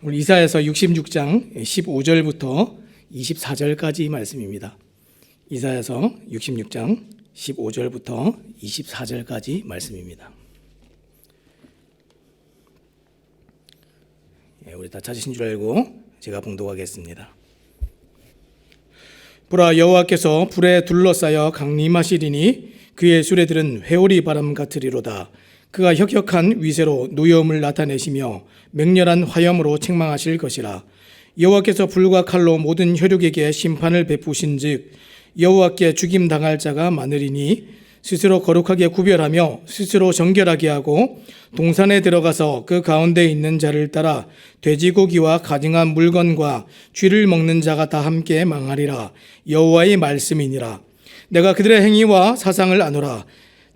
오늘 이사야서 66장 15절부터 24절까지 말씀입니다. 이사야서 66장 15절부터 24절까지 말씀입니다. 우리 다 찾으신 줄 알고 제가 봉독하겠습니다. 보라, 여호와께서 불에 둘러싸여 강림하시리니 그의 수레들은 회오리 바람 같으리로다. 그가 혁혁한 위세로 노여움을 나타내시며 맹렬한 화염으로 책망하실 것이라. 여호와께서 불과 칼로 모든 혈육에게 심판을 베푸신즉 여호와께 죽임 당할 자가 많으리니 스스로 거룩하게 구별하며 스스로 정결하게 하고 동산에 들어가서 그 가운데 있는 자를 따라 돼지고기와 가증한 물건과 쥐를 먹는 자가 다 함께 망하리라. 여호와의 말씀이니라. 내가 그들의 행위와 사상을 아노라.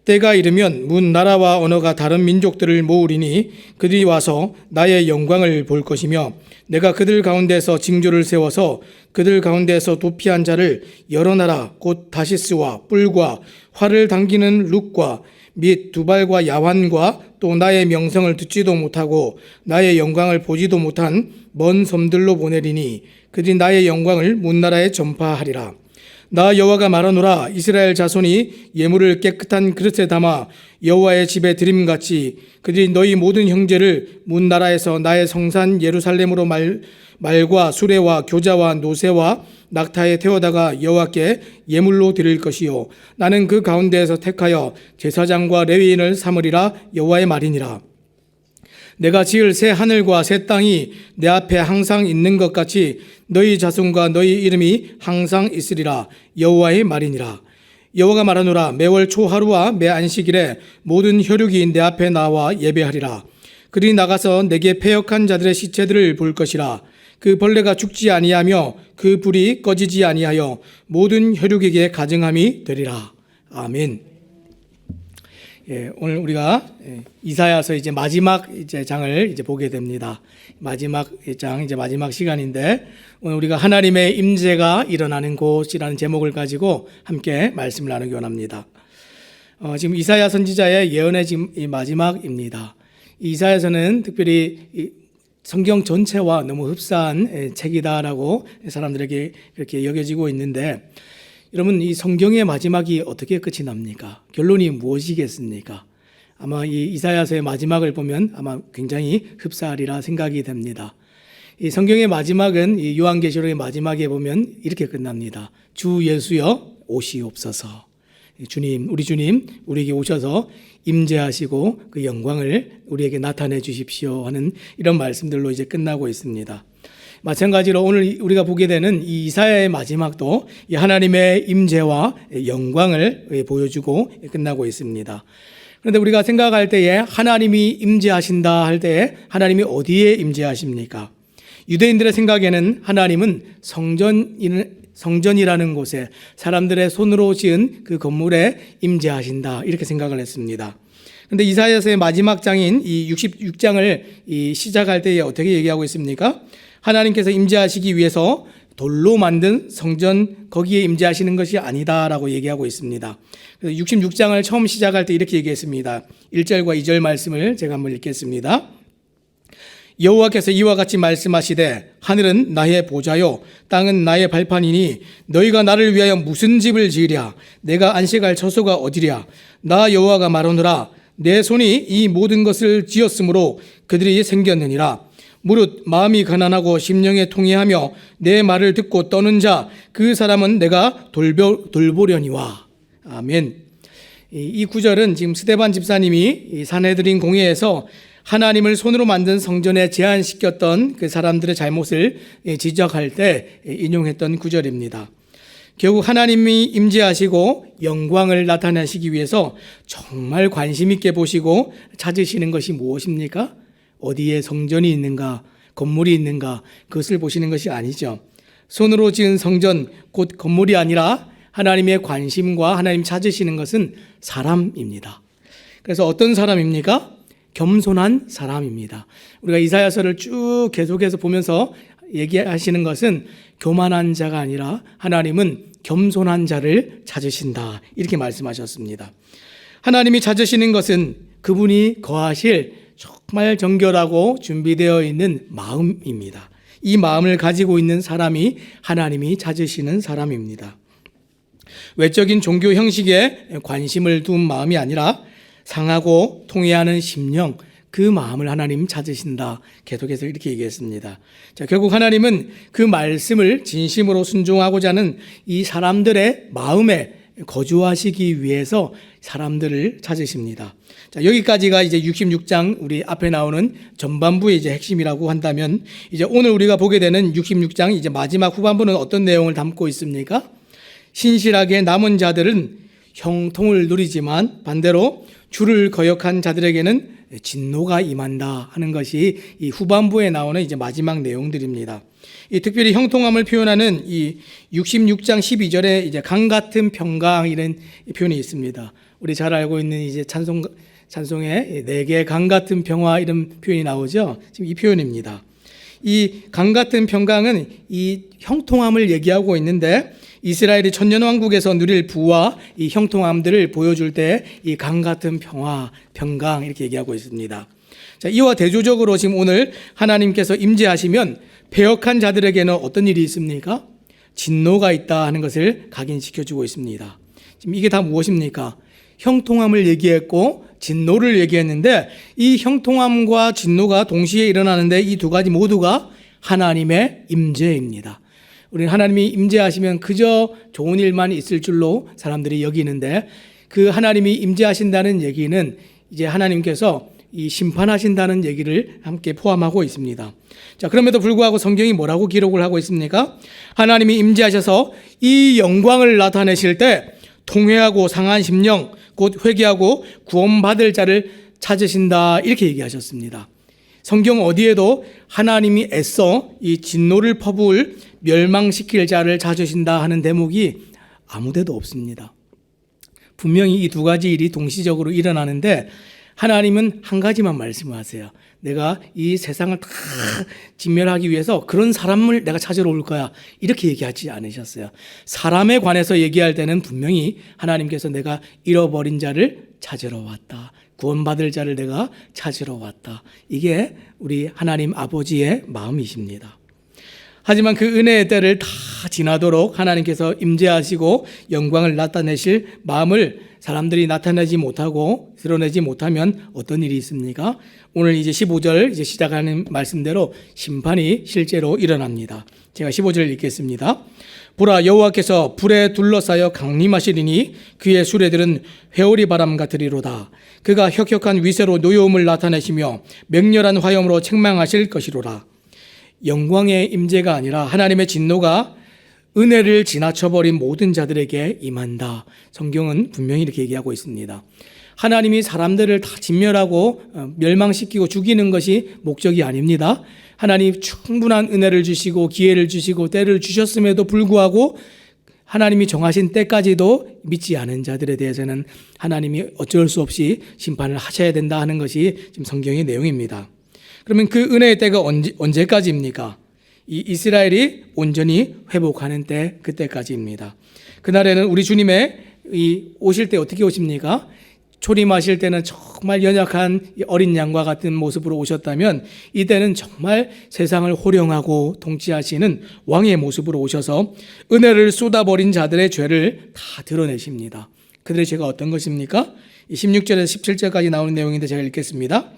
때가 이르면 문 나라와 언어가 다른 민족들을 모으리니 그들이 와서 나의 영광을 볼 것이며 내가 그들 가운데서 징조를 세워서 그들 가운데서 도피한 자를 여러 나라 곧 다시스와 뿔과 활을 당기는 룩과 및 두발과 야환과 또 나의 명성을 듣지도 못하고 나의 영광을 보지도 못한 먼 섬들로 보내리니 그들이 나의 영광을 문 나라에 전파하리라. 나 여호와가 말하노라. 이스라엘 자손이 예물을 깨끗한 그릇에 담아 여호와의 집에 드림같이 그들이 너희 모든 형제를 문 나라에서 나의 성산 예루살렘으로 말과 수레와 교자와 노새와 낙타에 태워다가 여호와께 예물로 드릴 것이요 나는 그 가운데에서 택하여 제사장과 레위인을 삼으리라. 여호와의 말이니라. 내가 지을 새 하늘과 새 땅이 내 앞에 항상 있는 것 같이 너희 자손과 너희 이름이 항상 있으리라. 여호와의 말이니라. 여호와가 말하노라. 매월 초하루와 매 안식일에 모든 혈육이 내 앞에 나와 예배하리라. 그들이 나가서 내게 패역한 자들의 시체들을 볼 것이라. 그 벌레가 죽지 아니하며 그 불이 꺼지지 아니하여 모든 혈육에게 가증함이 되리라. 아멘. 오늘 우리가 이사야서 이제 마지막 장을 보게 됩니다. 마지막 장, 이제 마지막 시간인데 오늘 우리가 하나님의 임재가 일어나는 곳이라는 제목을 가지고 함께 말씀을 나누기 원합니다. 지금 이사야 선지자의 예언의 지금 이 마지막입니다. 이 이사야서는 특별히 성경 전체와 너무 흡사한 책이다라고 사람들에게 그렇게 여겨지고 있는데, 여러분, 이 성경의 마지막이 어떻게 끝이 납니까? 결론이 무엇이겠습니까? 아마 이 이사야서의 마지막을 보면 아마 굉장히 흡사하리라 생각이 됩니다. 이 성경의 마지막은 이 요한계시록의 마지막에 보면 이렇게 끝납니다. 주 예수여 오시옵소서. 주님, 우리 주님 우리에게 오셔서 임재하시고 그 영광을 우리에게 나타내 주십시오 하는 이런 말씀들로 이제 끝나고 있습니다. 마찬가지로 오늘 우리가 보게 되는 이 이사야의 마지막도 이 하나님의 임재와 영광을 보여주고 끝나고 있습니다. 그런데 우리가 생각할 때에 하나님이 임재하신다 할 때에 하나님이 어디에 임재하십니까? 유대인들의 생각에는 하나님은 성전이라는 곳에 사람들의 손으로 지은 그 건물에 임재하신다 이렇게 생각을 했습니다. 그런데 이사야서의 마지막 장인 이 66장을 시작할 때에 어떻게 얘기하고 있습니까? 하나님께서 임재하시기 위해서 돌로 만든 성전 거기에 임재하시는 것이 아니다라고 얘기하고 있습니다. 그래서 66장을 처음 시작할 때 이렇게 얘기했습니다. 1절과 2절 말씀을 제가 한번 읽겠습니다. 여호와께서 이와 같이 말씀하시되 하늘은 나의 보좌요 땅은 나의 발판이니 너희가 나를 위하여 무슨 집을 지으랴? 내가 안식할 처소가 어디랴? 나 여호와가 말하노라. 내 손이 이 모든 것을 지었으므로 그들이 생겼느니라. 무릇 마음이 가난하고 심령에 통회하며 내 말을 듣고 떠는 자 그 사람은 내가 돌보려니와. 아멘. 이 구절은 지금 스데반 집사님이 산헤드린 공회에서 하나님을 손으로 만든 성전에 제한시켰던 그 사람들의 잘못을 지적할 때 인용했던 구절입니다. 결국 하나님이 임재하시고 영광을 나타내시기 위해서 정말 관심 있게 보시고 찾으시는 것이 무엇입니까? 어디에 성전이 있는가, 건물이 있는가, 그것을 보시는 것이 아니죠. 손으로 지은 성전, 곧 건물이 아니라 하나님의 관심과 하나님 찾으시는 것은 사람입니다. 그래서 어떤 사람입니까? 겸손한 사람입니다. 우리가 이사야서를 쭉 계속해서 보면서 얘기하시는 것은 교만한 자가 아니라 하나님은 겸손한 자를 찾으신다 이렇게 말씀하셨습니다. 하나님이 찾으시는 것은 그분이 거하실 정말 정결하고 준비되어 있는 마음입니다. 이 마음을 가지고 있는 사람이 하나님이 찾으시는 사람입니다. 외적인 종교 형식에 관심을 둔 마음이 아니라 상하고 통회하는 심령, 그 마음을 하나님 찾으신다. 계속해서 이렇게 얘기했습니다. 자, 결국 하나님은 그 말씀을 진심으로 순종하고자 하는 이 사람들의 마음에 거주하시기 위해서 사람들을 찾으십니다. 자, 여기까지가 이제 66장 우리 앞에 나오는 전반부의 이제 핵심이라고 한다면, 이제 오늘 우리가 보게 되는 66장 이제 마지막 후반부는 어떤 내용을 담고 있습니까? 신실하게 남은 자들은 형통을 누리지만 반대로 주를 거역한 자들에게는 진노가 임한다 하는 것이 이 후반부에 나오는 이제 마지막 내용들입니다. 이 특별히 형통함을 표현하는 이 66장 12절에 이제 강 같은 평강 이런 표현이 있습니다. 우리 잘 알고 있는 이제 찬송에 내게 강 같은 평화 이런 표현이 나오죠. 지금 이 표현입니다. 이 강 같은 평강은 이 형통함을 얘기하고 있는데, 이스라엘이 천년왕국에서 누릴 부와 이 형통함들을 보여줄 때 이 강 같은 평화, 평강 이렇게 얘기하고 있습니다. 자, 이와 대조적으로 지금 오늘 하나님께서 임재하시면 패역한 자들에게는 어떤 일이 있습니까? 진노가 있다 하는 것을 각인시켜주고 있습니다. 지금 이게 다 무엇입니까? 형통함을 얘기했고 진노를 얘기했는데, 이 형통함과 진노가 동시에 일어나는데 이 두 가지 모두가 하나님의 임재입니다. 우리는 하나님이 임재하시면 그저 좋은 일만 있을 줄로 사람들이 여기는데, 그 하나님이 임재하신다는 얘기는 이제 하나님께서 이 심판하신다는 얘기를 함께 포함하고 있습니다. 자, 그럼에도 불구하고 성경이 뭐라고 기록을 하고 있습니까? 하나님이 임재하셔서 이 영광을 나타내실 때 통회하고 상한 심령, 곧 회개하고 구원받을 자를 찾으신다, 이렇게 얘기하셨습니다. 성경 어디에도 하나님이 애써 이 진노를 퍼부을 멸망시킬 자를 찾으신다 하는 대목이 아무 데도 없습니다. 분명히 이 두 가지 일이 동시적으로 일어나는데, 하나님은 한 가지만 말씀하세요. 내가 이 세상을 다 진멸하기 위해서 그런 사람을 내가 찾으러 올 거야, 이렇게 얘기하지 않으셨어요. 사람에 관해서 얘기할 때는 분명히 하나님께서 내가 잃어버린 자를 찾으러 왔다, 구원받을 자를 내가 찾으러 왔다, 이게 우리 하나님 아버지의 마음이십니다. 하지만 그 은혜의 때를 다 지나도록 하나님께서 임재하시고 영광을 나타내실 마음을 사람들이 나타내지 못하고 드러내지 못하면 어떤 일이 있습니까? 오늘 이제 15절 이제 시작하는 말씀대로 심판이 실제로 일어납니다. 제가 15절 읽겠습니다. 보라, 여호와께서 불에 둘러싸여 강림하시리니 그의 수레들은 회오리 바람 같으리로다. 그가 혁혁한 위세로 노여움을 나타내시며 맹렬한 화염으로 책망하실 것이로라. 영광의 임재가 아니라 하나님의 진노가 은혜를 지나쳐버린 모든 자들에게 임한다. 성경은 분명히 이렇게 얘기하고 있습니다. 하나님이 사람들을 다 진멸하고 멸망시키고 죽이는 것이 목적이 아닙니다. 하나님 충분한 은혜를 주시고 기회를 주시고 때를 주셨음에도 불구하고 하나님이 정하신 때까지도 믿지 않은 자들에 대해서는 하나님이 어쩔 수 없이 심판을 하셔야 된다 하는 것이 지금 성경의 내용입니다. 그러면 그 은혜의 때가 언제까지입니까? 이 이스라엘이 온전히 회복하는 때, 그때까지입니다. 그날에는 우리 주님의 이 오실 때 어떻게 오십니까? 초림하실 때는 정말 연약한 어린 양과 같은 모습으로 오셨다면, 이때는 정말 세상을 호령하고 통치하시는 왕의 모습으로 오셔서 은혜를 쏟아버린 자들의 죄를 다 드러내십니다. 그들의 죄가 어떤 것입니까? 16절에서 17절까지 나오는 내용인데 제가 읽겠습니다.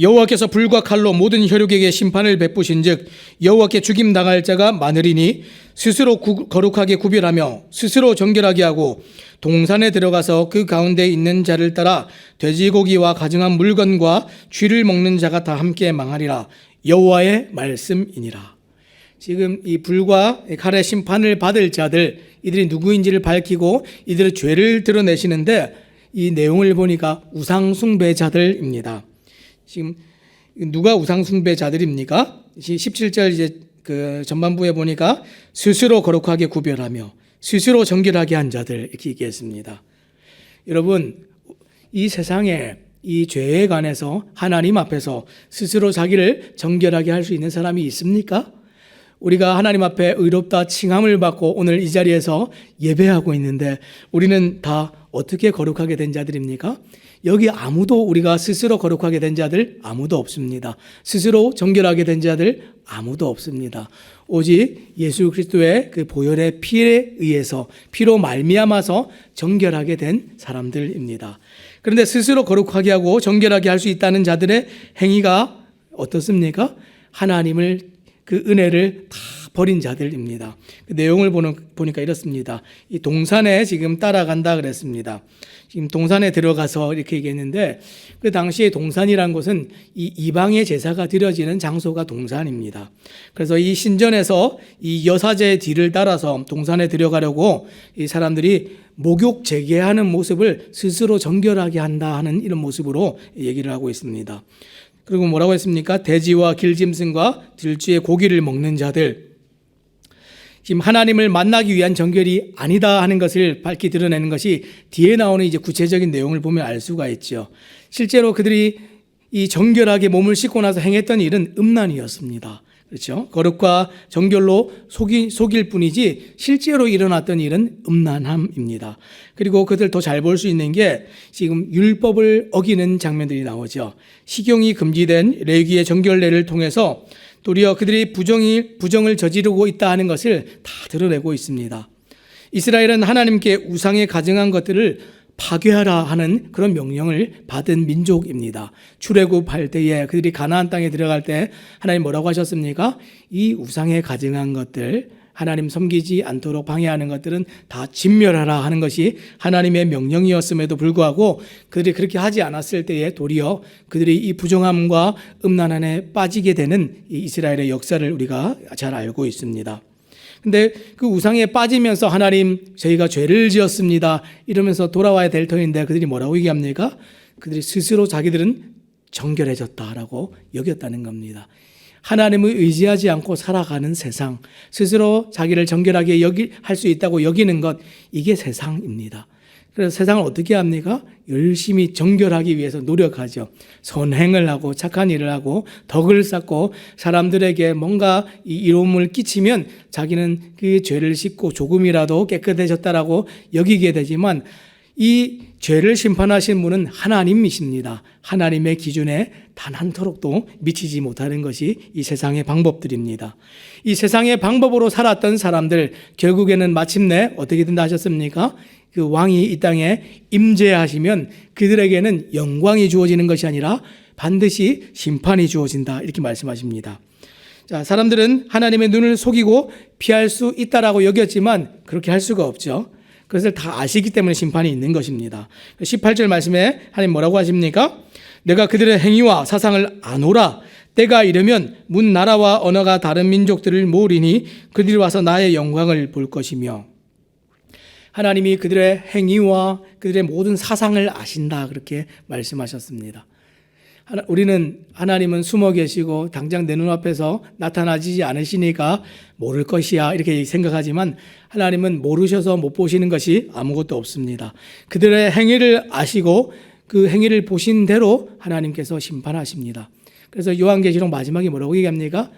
여호와께서 불과 칼로 모든 혈육에게 심판을 베푸신즉 여호와께 죽임당할 자가 많으리니 스스로 거룩하게 구별하며 스스로 정결하게 하고 동산에 들어가서 그 가운데 있는 자를 따라 돼지고기와 가증한 물건과 쥐를 먹는 자가 다 함께 망하리라. 여호와의 말씀이니라. 지금 이 불과 칼의 심판을 받을 자들, 이들이 누구인지를 밝히고 이들의 죄를 드러내시는데, 이 내용을 보니까 우상숭배자들입니다. 지금 누가 우상숭배자들입니까? 17절 이제 그 전반부에 보니까 스스로 거룩하게 구별하며 스스로 정결하게 한 자들, 이렇게 얘기했습니다. 여러분, 이 세상에 이 죄에 관해서 하나님 앞에서 스스로 자기를 정결하게 할 수 있는 사람이 있습니까? 우리가 하나님 앞에 의롭다 칭함을 받고 오늘 이 자리에서 예배하고 있는데 우리는 다 어떻게 거룩하게 된 자들입니까? 여기 아무도 우리가 스스로 거룩하게 된 자들 아무도 없습니다. 스스로 정결하게 된 자들 아무도 없습니다. 오직 예수 그리스도의 그 보혈의 피에 의해서 피로 말미암아서 정결하게 된 사람들입니다. 그런데 스스로 거룩하게 하고 정결하게 할 수 있다는 자들의 행위가 어떻습니까? 하나님을 그 은혜를 다 버린 자들입니다. 그 내용을 보니까 이렇습니다. 이 동산에 지금 따라간다 그랬습니다. 지금 동산에 들어가서 이렇게 얘기했는데 그 당시에 동산이란 곳은 이 이방의 제사가 드려지는 장소가 동산입니다. 그래서 이 신전에서 이 여사제의 뒤를 따라서 동산에 들어가려고 이 사람들이 목욕 재개하는 모습을 스스로 정결하게 한다 하는 이런 모습으로 얘기를 하고 있습니다. 그리고 뭐라고 했습니까? 돼지와 길짐승과 들쥐의 고기를 먹는 자들, 지금 하나님을 만나기 위한 정결이 아니다 하는 것을 밝히 드러내는 것이 뒤에 나오는 이제 구체적인 내용을 보면 알 수가 있죠. 실제로 그들이 이 정결하게 몸을 씻고 나서 행했던 일은 음란이었습니다. 그렇죠? 거룩과 정결로 속일 뿐이지 실제로 일어났던 일은 음란함입니다. 그리고 그들 더 잘 볼 수 있는 게 지금 율법을 어기는 장면들이 나오죠. 식용이 금지된 레위기의 정결례를 통해서 도리어 그들이 부정을 저지르고 있다 하는 것을 다 드러내고 있습니다. 이스라엘은 하나님께 우상에 가증한 것들을 파괴하라 하는 그런 명령을 받은 민족입니다. 출애굽할 때에 그들이 가나안 땅에 들어갈 때 하나님 뭐라고 하셨습니까? 이 우상에 가증한 것들, 하나님 섬기지 않도록 방해하는 것들은 다 진멸하라 하는 것이 하나님의 명령이었음에도 불구하고 그들이 그렇게 하지 않았을 때에 도리어 그들이 이 부정함과 음란 안에 빠지게 되는 이 이스라엘의 역사를 우리가 잘 알고 있습니다. 근데 그 우상에 빠지면서 하나님 저희가 죄를 지었습니다 이러면서 돌아와야 될 터인데 그들이 뭐라고 얘기합니까? 그들이 스스로 자기들은 정결해졌다라고 여겼다는 겁니다. 하나님을 의지하지 않고 살아가는 세상, 스스로 자기를 정결하게 할 수 있다고 여기는 것, 이게 세상입니다. 그래서 세상을 어떻게 합니까? 열심히 정결하기 위해서 노력하죠. 선행을 하고 착한 일을 하고 덕을 쌓고 사람들에게 뭔가 이 이로움을 끼치면 자기는 그 죄를 씻고 조금이라도 깨끗해졌다라고 여기게 되지만 이 죄를 심판하신 분은 하나님이십니다. 하나님의 기준에 단 한 토록도 미치지 못하는 것이 이 세상의 방법들입니다. 이 세상의 방법으로 살았던 사람들 결국에는 마침내 어떻게 된다 하셨습니까? 그 왕이 이 땅에 임재하시면 그들에게는 영광이 주어지는 것이 아니라 반드시 심판이 주어진다 이렇게 말씀하십니다. 자, 사람들은 하나님의 눈을 속이고 피할 수 있다라고 여겼지만 그렇게 할 수가 없죠. 그것을 다 아시기 때문에 심판이 있는 것입니다. 18절 말씀에 하나님 뭐라고 하십니까? 내가 그들의 행위와 사상을 아노라. 때가 이르면 문 나라와 언어가 다른 민족들을 모으리니 그들이 와서 나의 영광을 볼 것이며, 하나님이 그들의 행위와 그들의 모든 사상을 아신다 그렇게 말씀하셨습니다. 우리는 하나님은 숨어 계시고 당장 내 눈앞에서 나타나지 않으시니까 모를 것이야 이렇게 생각하지만 하나님은 모르셔서 못 보시는 것이 아무것도 없습니다. 그들의 행위를 아시고 그 행위를 보신 대로 하나님께서 심판하십니다. 그래서 요한계시록 마지막에 뭐라고 얘기합니까?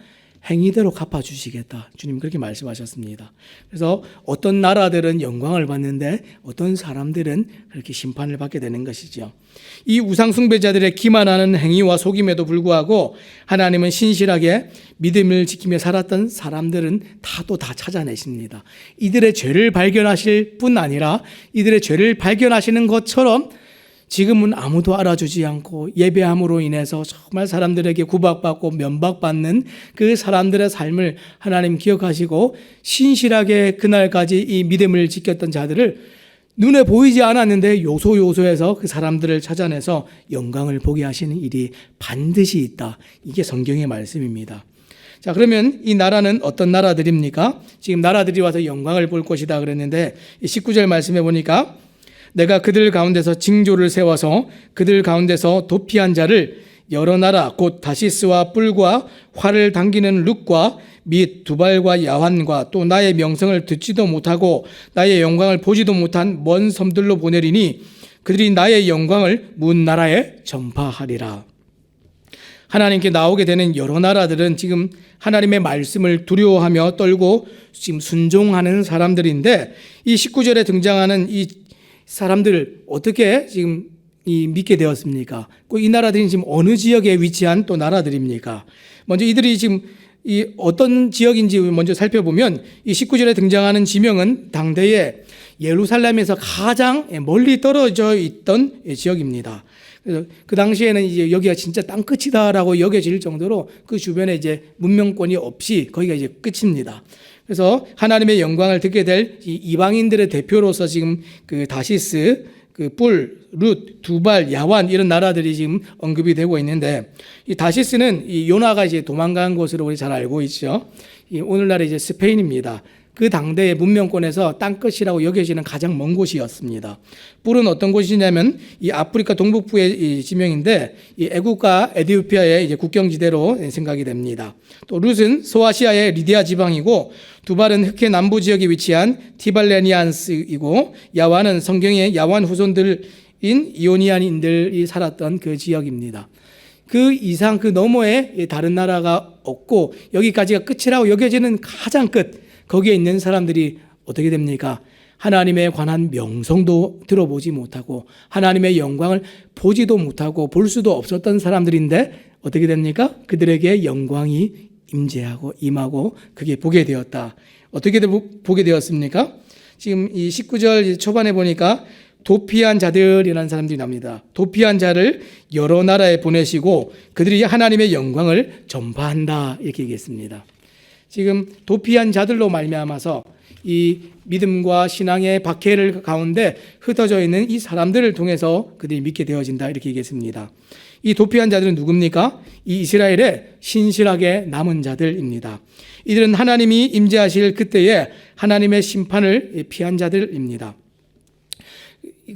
행위대로 갚아주시겠다. 주님 그렇게 말씀하셨습니다. 그래서 어떤 나라들은 영광을 받는데 어떤 사람들은 그렇게 심판을 받게 되는 것이죠. 이 우상숭배자들의 기만하는 행위와 속임에도 불구하고 하나님은 신실하게 믿음을 지키며 살았던 사람들은 다 찾아내십니다. 이들의 죄를 발견하실 뿐 아니라 이들의 죄를 발견하시는 것처럼 지금은 아무도 알아주지 않고 예배함으로 인해서 정말 사람들에게 구박받고 면박받는 그 사람들의 삶을 하나님 기억하시고 신실하게 그날까지 이 믿음을 지켰던 자들을 눈에 보이지 않았는데 요소요소에서 그 사람들을 찾아내서 영광을 보게 하시는 일이 반드시 있다. 이게 성경의 말씀입니다. 자, 그러면 이 나라는 어떤 나라들입니까? 지금 나라들이 와서 영광을 볼 것이다 그랬는데 19절 말씀해 보니까 내가 그들 가운데서 징조를 세워서 그들 가운데서 도피한 자를 여러 나라 곧 다시스와 뿔과 활을 당기는 룩과 및 두발과 야환과 또 나의 명성을 듣지도 못하고 나의 영광을 보지도 못한 먼 섬들로 보내리니 그들이 나의 영광을 문 나라에 전파하리라. 하나님께 나오게 되는 여러 나라들은 지금 하나님의 말씀을 두려워하며 떨고 지금 순종하는 사람들인데, 이 19절에 등장하는 이 사람들 어떻게 지금 믿게 되었습니까? 이 나라들이 지금 어느 지역에 위치한 또 나라들입니까? 먼저 이들이 지금 이 어떤 지역인지 먼저 살펴보면, 이 19절에 등장하는 지명은 당대에 예루살렘에서 가장 멀리 떨어져 있던 지역입니다. 그래서 그 당시에는 이제 여기가 진짜 땅 끝이다라고 여겨질 정도로 그 주변에 이제 문명권이 없이 거기가 이제 끝입니다. 그래서 하나님의 영광을 듣게 될 이방인들의 대표로서 지금 그 다시스, 그 뿔, 룻, 두발, 야완 이런 나라들이 지금 언급이 되고 있는데, 이 다시스는 이 요나가 이제 도망간 곳으로 우리 잘 알고 있죠. 이 오늘날의 이제 스페인입니다. 그 당대의 문명권에서 땅끝이라고 여겨지는 가장 먼 곳이었습니다. 뿔은 어떤 곳이냐면 이 아프리카 동북부의 이 지명인데, 이 애국과 에티오피아의 이제 국경지대로 생각이 됩니다. 또 룻은 소아시아의 리디아 지방이고, 두발은 흑해 남부 지역에 위치한 티발레니안스이고, 야완은 성경의 야완 후손들인 이오니안인들이 살았던 그 지역입니다. 그 이상 그 너머에 다른 나라가 없고 여기까지가 끝이라고 여겨지는 가장 끝, 거기에 있는 사람들이 어떻게 됩니까? 하나님에 관한 명성도 들어보지 못하고 하나님의 영광을 보지도 못하고 볼 수도 없었던 사람들인데 어떻게 됩니까? 그들에게 영광이 임재하고 임하고 그게 보게 되었다. 어떻게 보게 되었습니까? 지금 이 19절 초반에 보니까 도피한 자들이라는 사람들이 납니다. 도피한 자를 여러 나라에 보내시고 그들이 하나님의 영광을 전파한다, 이렇게 얘기했습니다. 지금 도피한 자들로 말미암아서 이 믿음과 신앙의 박해를 가운데 흩어져 있는 이 사람들을 통해서 그들이 믿게 되어진다, 이렇게 얘기했습니다. 이 도피한 자들은 누굽니까? 이 이스라엘의 신실하게 남은 자들입니다. 이들은 하나님이 임재하실 그때에 하나님의 심판을 피한 자들입니다.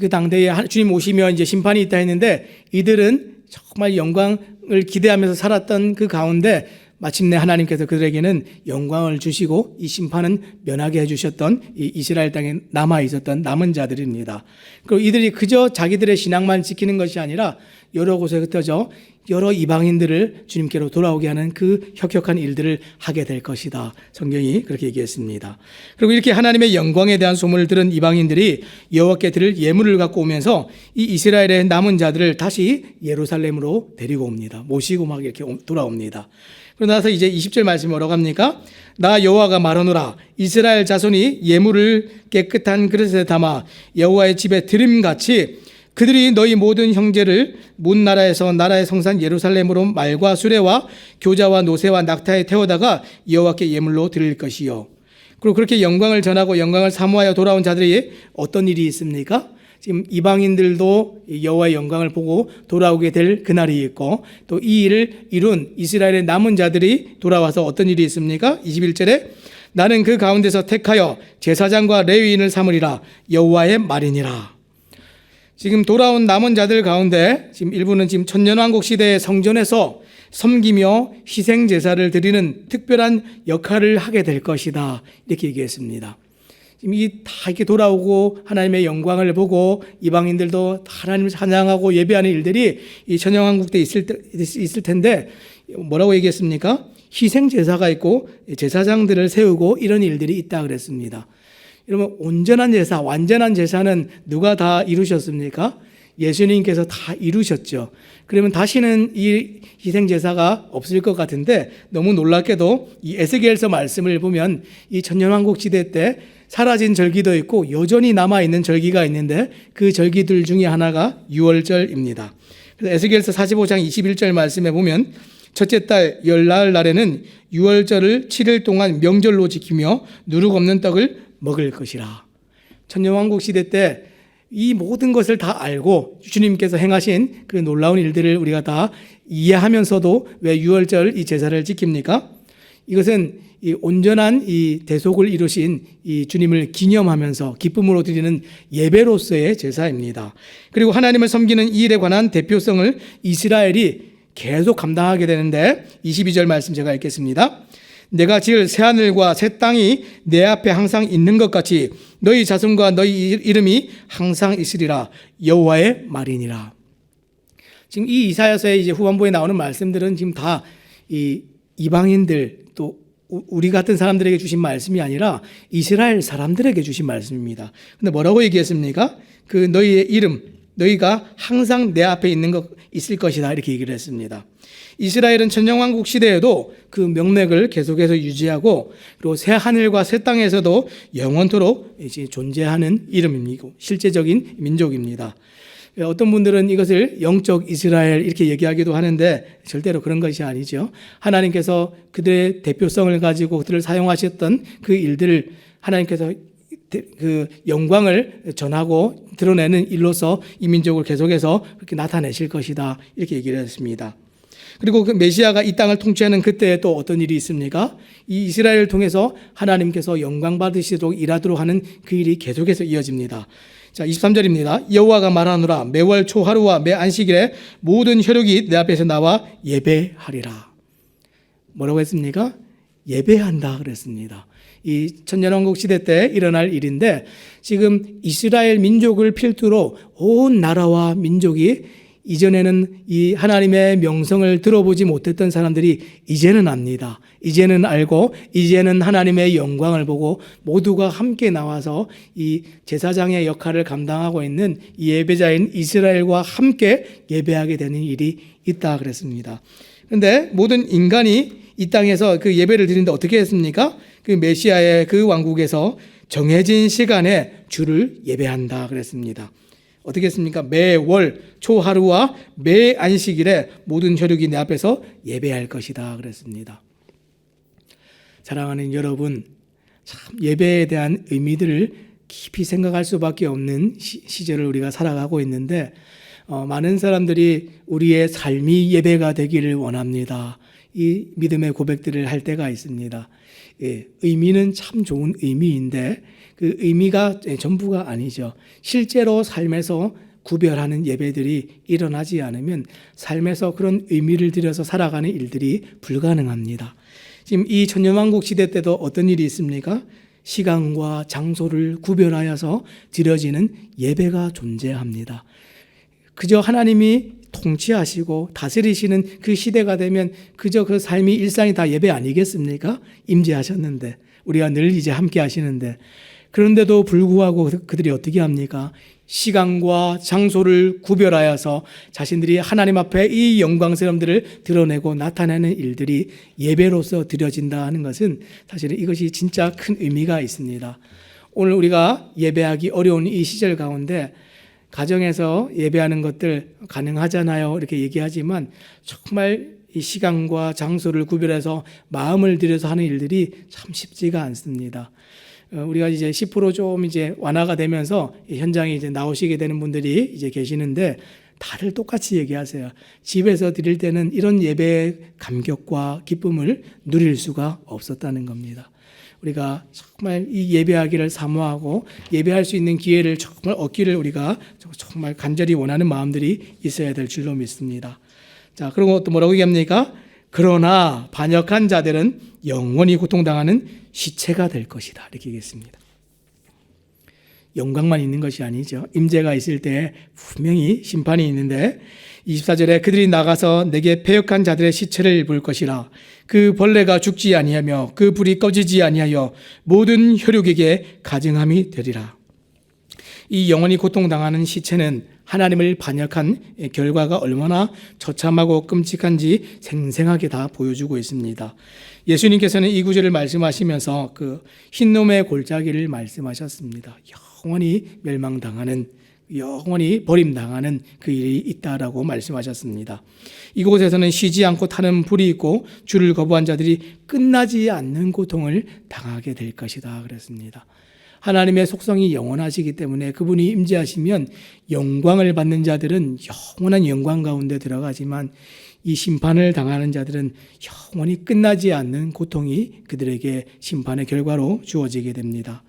그 당대에 주님 오시면 이제 심판이 있다 했는데, 이들은 정말 영광을 기대하면서 살았던 그 가운데 마침내 하나님께서 그들에게는 영광을 주시고 이 심판은 면하게 해주셨던 이 이스라엘 땅에 남아 있었던 남은 자들입니다. 그리고 이들이 그저 자기들의 신앙만 지키는 것이 아니라 여러 곳에 흩어져 여러 이방인들을 주님께로 돌아오게 하는 그 혁혁한 일들을 하게 될 것이다. 성경이 그렇게 얘기했습니다. 그리고 이렇게 하나님의 영광에 대한 소문을 들은 이방인들이 여호와께 드릴 예물을 갖고 오면서 이 이스라엘의 남은 자들을 다시 예루살렘으로 데리고 옵니다. 모시고 막 이렇게 돌아옵니다. 그러고 나서 이제 20절 말씀이 뭐라고 합니까? 나 여호와가 말하노라, 이스라엘 자손이 예물을 깨끗한 그릇에 담아 여호와의 집에 드림같이 그들이 너희 모든 형제를 문 나라에서 나라의 성산 예루살렘으로 말과 수레와 교자와 노새와 낙타에 태워다가 여호와께 예물로 드릴 것이요. 그리고 그렇게 영광을 전하고 영광을 사모하여 돌아온 자들이 어떤 일이 있습니까? 지금 이방인들도 여호와의 영광을 보고 돌아오게 될 그날이 있고, 또 이 일을 이룬 이스라엘의 남은 자들이 돌아와서 어떤 일이 있습니까? 21절에 나는 그 가운데서 택하여 제사장과 레위인을 삼으리라, 여호와의 말이니라. 지금 돌아온 남은 자들 가운데 지금 일부는 지금 천년왕국 시대의 성전에서 섬기며 희생 제사를 드리는 특별한 역할을 하게 될 것이다, 이렇게 얘기했습니다. 지금 이 다 이렇게 돌아오고 하나님의 영광을 보고 이방인들도 다 하나님을 찬양하고 예배하는 일들이 이 천년왕국 때 있을 텐데 뭐라고 얘기했습니까? 희생 제사가 있고 제사장들을 세우고 이런 일들이 있다 그랬습니다. 여러분, 온전한 제사, 완전한 제사는 누가 다 이루셨습니까? 예수님께서 다 이루셨죠. 그러면 다시는 이 희생 제사가 없을 것 같은데, 너무 놀랍게도 이 에스겔서 말씀을 보면 이 천년왕국 시대 때 사라진 절기도 있고 여전히 남아있는 절기가 있는데 그 절기들 중에 하나가 유월절입니다. 그래서 에스겔서 45장 21절 말씀에 보면 첫째 달 열나흘 날에는 유월절을 7일 동안 명절로 지키며 누룩 없는 떡을 먹을 것이라. 천년왕국 시대 때 이 모든 것을 다 알고 주님께서 행하신 그 놀라운 일들을 우리가 다 이해하면서도 왜 유월절 이 제사를 지킵니까? 이것은 이 온전한 이 대속을 이루신 이 주님을 기념하면서 기쁨으로 드리는 예배로서의 제사입니다. 그리고 하나님을 섬기는 이 일에 관한 대표성을 이스라엘이 계속 감당하게 되는데 22절 말씀 제가 읽겠습니다. 내가 지을 새하늘과 새 땅이 내 앞에 항상 있는 것 같이 너희 자손과 너희 이름이 항상 있으리라, 여호와의 말이니라. 지금 이 이사야서의 이제 후반부에 나오는 말씀들은 지금 다 이 이방인들 또 우리 같은 사람들에게 주신 말씀이 아니라 이스라엘 사람들에게 주신 말씀입니다. 근데 뭐라고 얘기했습니까? 그 너희의 이름, 너희가 항상 내 앞에 있을 것이다, 이렇게 얘기를 했습니다. 이스라엘은 천년왕국 시대에도 그 명맥을 계속해서 유지하고 그리고 새 하늘과 새 땅에서도 영원토록 이제 존재하는 이름이고 실제적인 민족입니다. 어떤 분들은 이것을 영적 이스라엘 이렇게 얘기하기도 하는데 절대로 그런 것이 아니죠. 하나님께서 그들의 대표성을 가지고 그들을 사용하셨던 그 일들을 하나님께서 그 영광을 전하고 드러내는 일로서 이 민족을 계속해서 그렇게 나타내실 것이다, 이렇게 얘기를 했습니다. 그리고 그 메시아가 이 땅을 통치하는 그때에 또 어떤 일이 있습니까? 이 이스라엘을 통해서 하나님께서 영광 받으시도록 일하도록 하는 그 일이 계속해서 이어집니다. 자, 23절입니다. 여호와가 말하노라, 매월 초하루와 매 안식일에 모든 혈육이 내 앞에서 나와 예배하리라. 뭐라고 했습니까? 예배한다 그랬습니다. 이 천년왕국 시대 때 일어날 일인데 지금 이스라엘 민족을 필두로 온 나라와 민족이 이전에는 이 하나님의 명성을 들어보지 못했던 사람들이 이제는 압니다. 이제는 알고 이제는 하나님의 영광을 보고 모두가 함께 나와서 이 제사장의 역할을 감당하고 있는 이 예배자인 이스라엘과 함께 예배하게 되는 일이 있다 그랬습니다. 그런데 모든 인간이 이 땅에서 그 예배를 드리는데 어떻게 했습니까? 그 메시아의 그 왕국에서 정해진 시간에 주를 예배한다 그랬습니다. 어떻게 했습니까? 매월 초하루와 매 안식일에 모든 혈육이 내 앞에서 예배할 것이다 그랬습니다. 사랑하는 여러분, 참 예배에 대한 의미들을 깊이 생각할 수밖에 없는 시절을 우리가 살아가고 있는데 많은 사람들이 우리의 삶이 예배가 되기를 원합니다. 이 믿음의 고백들을 할 때가 있습니다. 의미는 참 좋은 의미인데 그 의미가 전부가 아니죠. 실제로 삶에서 구별하는 예배들이 일어나지 않으면 삶에서 그런 의미를 들여서 살아가는 일들이 불가능합니다. 지금 이 천년왕국 시대 때도 어떤 일이 있습니까? 시간과 장소를 구별하여서 드려지는 예배가 존재합니다. 그저 하나님이 통치하시고 다스리시는 그 시대가 되면 그저 그 삶이 일상이 다 예배 아니겠습니까? 임재하셨는데 우리가 늘 이제 함께 하시는데 그런데도 불구하고 그들이 어떻게 합니까? 시간과 장소를 구별하여서 자신들이 하나님 앞에 이 영광스러움들을 드러내고 나타내는 일들이 예배로서 드려진다 하는 것은 사실은 이것이 진짜 큰 의미가 있습니다. 오늘 우리가 예배하기 어려운 이 시절 가운데 가정에서 예배하는 것들 가능하잖아요, 이렇게 얘기하지만 정말 이 시간과 장소를 구별해서 마음을 들여서 하는 일들이 참 쉽지가 않습니다. 우리가 이제 10% 좀 이제 완화가 되면서 현장에 이제 나오시게 되는 분들이 이제 계시는데 다들 똑같이 얘기하세요. 집에서 드릴 때는 이런 예배의 감격과 기쁨을 누릴 수가 없었다는 겁니다. 우리가 정말 이 예배하기를 사모하고 예배할 수 있는 기회를 정말 얻기를 우리가 정말 간절히 원하는 마음들이 있어야 될 줄로 믿습니다. 자, 그리고 또 뭐라고 얘기합니까? 그러나 반역한 자들은 영원히 고통당하는 시체가 될 것이다, 이렇게 얘기했습니다. 영광만 있는 것이 아니죠. 임재가 있을 때 분명히 심판이 있는데 24절에 그들이 나가서 내게 패역한 자들의 시체를 볼 것이라. 그 벌레가 죽지 아니하며 그 불이 꺼지지 아니하여 모든 혈육에게 가증함이 되리라. 이 영원히 고통당하는 시체는 하나님을 반역한 결과가 얼마나 처참하고 끔찍한지 생생하게 다 보여주고 있습니다. 예수님께서는 이 구절을 말씀하시면서 그 흰놈의 골짜기를 말씀하셨습니다. 영원히 멸망당하는, 영원히 버림당하는 그 일이 있다라고 말씀하셨습니다. 이곳에서는 쉬지 않고 타는 불이 있고 주를 거부한 자들이 끝나지 않는 고통을 당하게 될 것이다 그랬습니다. 하나님의 속성이 영원하시기 때문에 그분이 임재하시면 영광을 받는 자들은 영원한 영광 가운데 들어가지만 이 심판을 당하는 자들은 영원히 끝나지 않는 고통이 그들에게 심판의 결과로 주어지게 됩니다.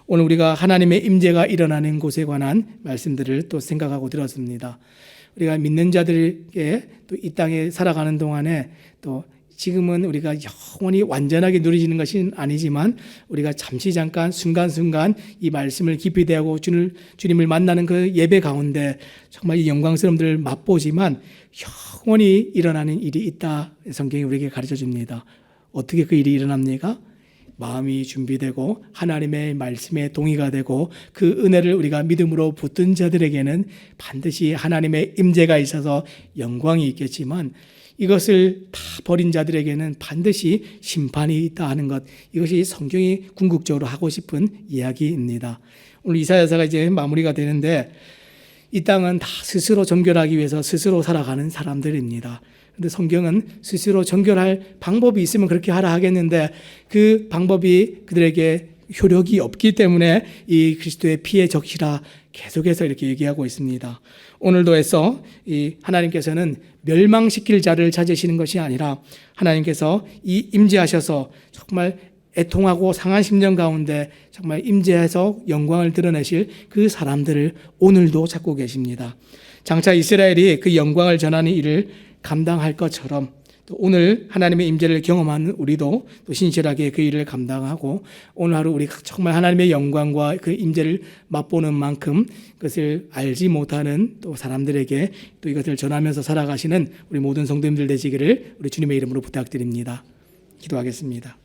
오늘 우리가 하나님의 임재가 일어나는 곳에 관한 말씀들을 또 생각하고 들었습니다. 우리가 믿는 자들에게 또 이 땅에 살아가는 동안에 또 지금은 우리가 영원히 완전하게 누리지는 것은 아니지만 우리가 잠시 잠깐 순간순간 이 말씀을 깊이 대하고 주님을 만나는 그 예배 가운데 정말 이 영광스러움들을 맛보지만 영원히 일어나는 일이 있다. 성경이 우리에게 가르쳐 줍니다. 어떻게 그 일이 일어납니까? 마음이 준비되고 하나님의 말씀에 동의가 되고 그 은혜를 우리가 믿음으로 붙든 자들에게는 반드시 하나님의 임재가 있어서 영광이 있겠지만 이것을 다 버린 자들에게는 반드시 심판이 있다 하는 것, 이것이 성경이 궁극적으로 하고 싶은 이야기입니다. 오늘 이사야서가 이제 마무리가 되는데 이 땅은 다 스스로 정결하기 위해서 스스로 살아가는 사람들입니다. 그런데 성경은 스스로 정결할 방법이 있으면 그렇게 하라 하겠는데 그 방법이 그들에게 효력이 없기 때문에 이 그리스도의 피에 적시라 계속해서 이렇게 얘기하고 있습니다. 오늘도 해서 이 하나님께서는 멸망시킬 자를 찾으시는 것이 아니라 하나님께서 이 임재하셔서 정말 애통하고 상한 심령 가운데 정말 임재해서 영광을 드러내실 그 사람들을 오늘도 찾고 계십니다. 장차 이스라엘이 그 영광을 전하는 일을 감당할 것처럼 또 오늘 하나님의 임재를 경험하는 우리도 또 신실하게 그 일을 감당하고 오늘 하루 우리 정말 하나님의 영광과 그 임재를 맛보는 만큼 그것을 알지 못하는 또 사람들에게 또 이것을 전하면서 살아가시는 우리 모든 성도님들 되시기를 우리 주님의 이름으로 부탁드립니다. 기도하겠습니다.